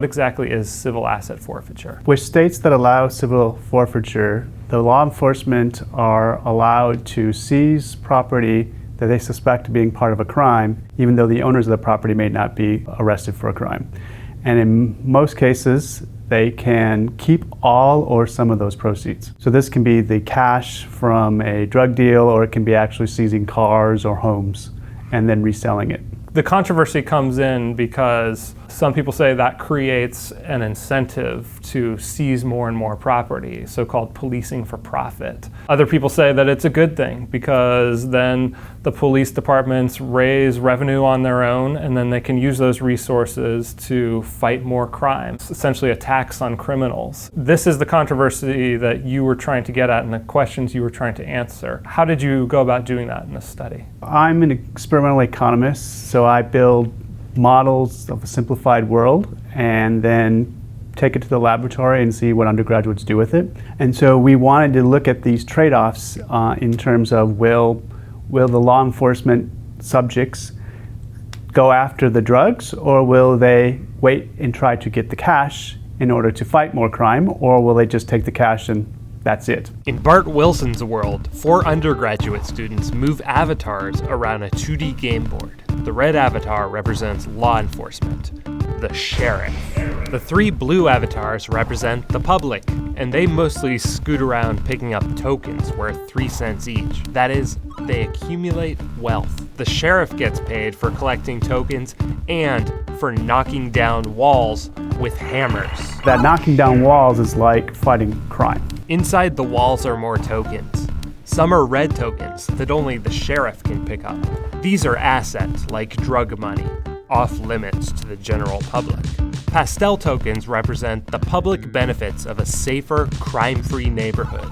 What exactly is civil asset forfeiture? With states that allow civil forfeiture, the law enforcement are allowed to seize property that they suspect of being part of a crime, even though the owners of the property may not be arrested for a crime. And in most cases, they can keep all or some of those proceeds. So this can be the cash from a drug deal, or it can be actually seizing cars or homes and then reselling it. The controversy comes in because some people say that creates an incentive to seize more and more property, so-called policing for profit. Other people say that it's a good thing because then the police departments raise revenue on their own and then they can use those resources to fight more crimes, essentially a tax on criminals. This is the controversy that you were trying to get at and the questions you were trying to answer. How did you go about doing that in this study? I'm an experimental economist, so I build models of a simplified world and then take it to the laboratory and see what undergraduates do with it. And so we wanted to look at these trade-offs in terms of will the law enforcement subjects go after the drugs, or will they wait and try to get the cash in order to fight more crime, or will they just take the cash and that's it? In Bart Wilson's world, 4 undergraduate students move avatars around a 2D game board. The red avatar represents law enforcement, the sheriff. The 3 blue avatars represent the public, and they mostly scoot around picking up tokens worth 3 cents each. That is, they accumulate wealth. The sheriff gets paid for collecting tokens and for knocking down walls with hammers. That knocking down walls is like fighting crime. Inside the walls are more tokens. Some are red tokens that only the sheriff can pick up. These are assets like drug money, off limits to the general public. Pastel tokens represent the public benefits of a safer, crime-free neighborhood.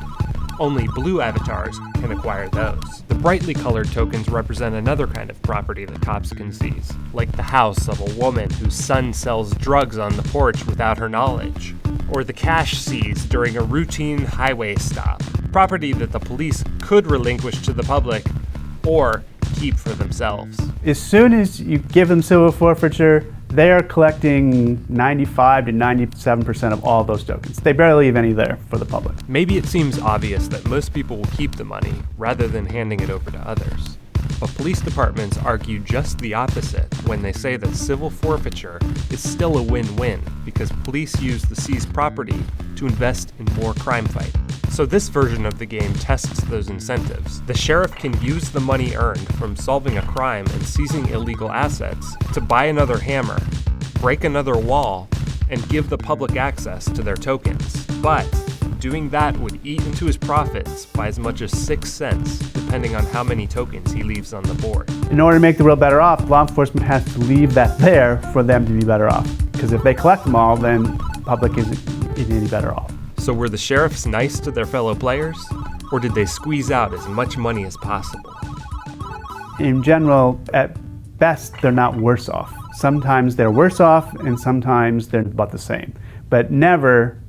Only blue avatars can acquire those. The brightly colored tokens represent another kind of property that cops can seize, like the house of a woman whose son sells drugs on the porch without her knowledge, or the cash seized during a routine highway stop, property that the police could relinquish to the public or keep for themselves. As soon as you give them civil forfeiture, they are collecting 95 to 97% of all those tokens. They barely leave any there for the public. Maybe it seems obvious that most people will keep the money rather than handing it over to others. But police departments argue just the opposite when they say that civil forfeiture is still a win-win because police use the seized property to invest in more crime fighting. So this version of the game tests those incentives. The sheriff can use the money earned from solving a crime and seizing illegal assets to buy another hammer, break another wall, and give the public access to their tokens. But doing that would eat into his profits by as much as 6 cents, depending on how many tokens he leaves on the board. In order to make the world better off, law enforcement has to leave that there for them to be better off. Because if they collect them all, then the public isn't any better off. So were the sheriffs nice to their fellow players, or did they squeeze out as much money as possible? In general, at best, they're not worse off. Sometimes they're worse off, and sometimes they're about the same. But never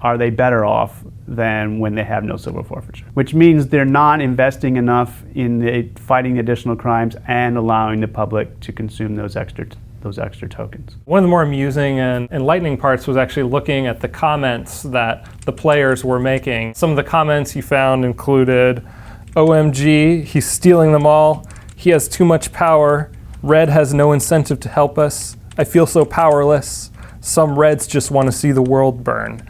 are they better off than when they have no civil forfeiture, which means they're not investing enough in fighting additional crimes and allowing the public to consume those extra tokens. One of the more amusing and enlightening parts was actually looking at the comments that the players were making. Some of the comments you found included, "OMG, he's stealing them all. He has too much power. Red has no incentive to help us. I feel so powerless. Some Reds just want to see the world burn."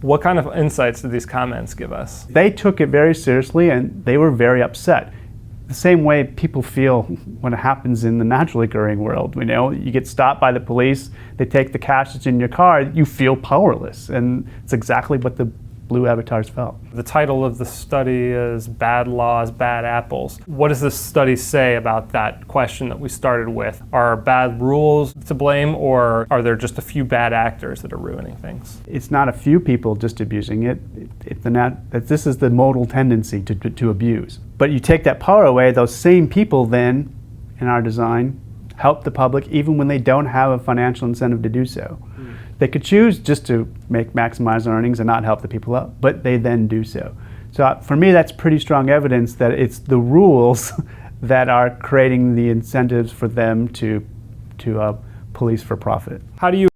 What kind of insights did these comments give us? They took it very seriously and they were very upset. The same way people feel when it happens in the naturally occurring world. You know, you get stopped by the police, they take the cash that's in your car, you feel powerless. And it's exactly what the blue avatars felt. The title of the study is Bad Laws, Bad Apples. What does this study say about that question that we started with? Are bad rules to blame, or are there just a few bad actors that are ruining things? It's not a few people just abusing it. This is the modal tendency to abuse. But you take that power away, those same people then, in our design, help the public even when they don't have a financial incentive to do so. They could choose just to maximize earnings and not help the people up, but they then do so. So for me, that's pretty strong evidence that it's the rules that are creating the incentives for them to police for profit. How do you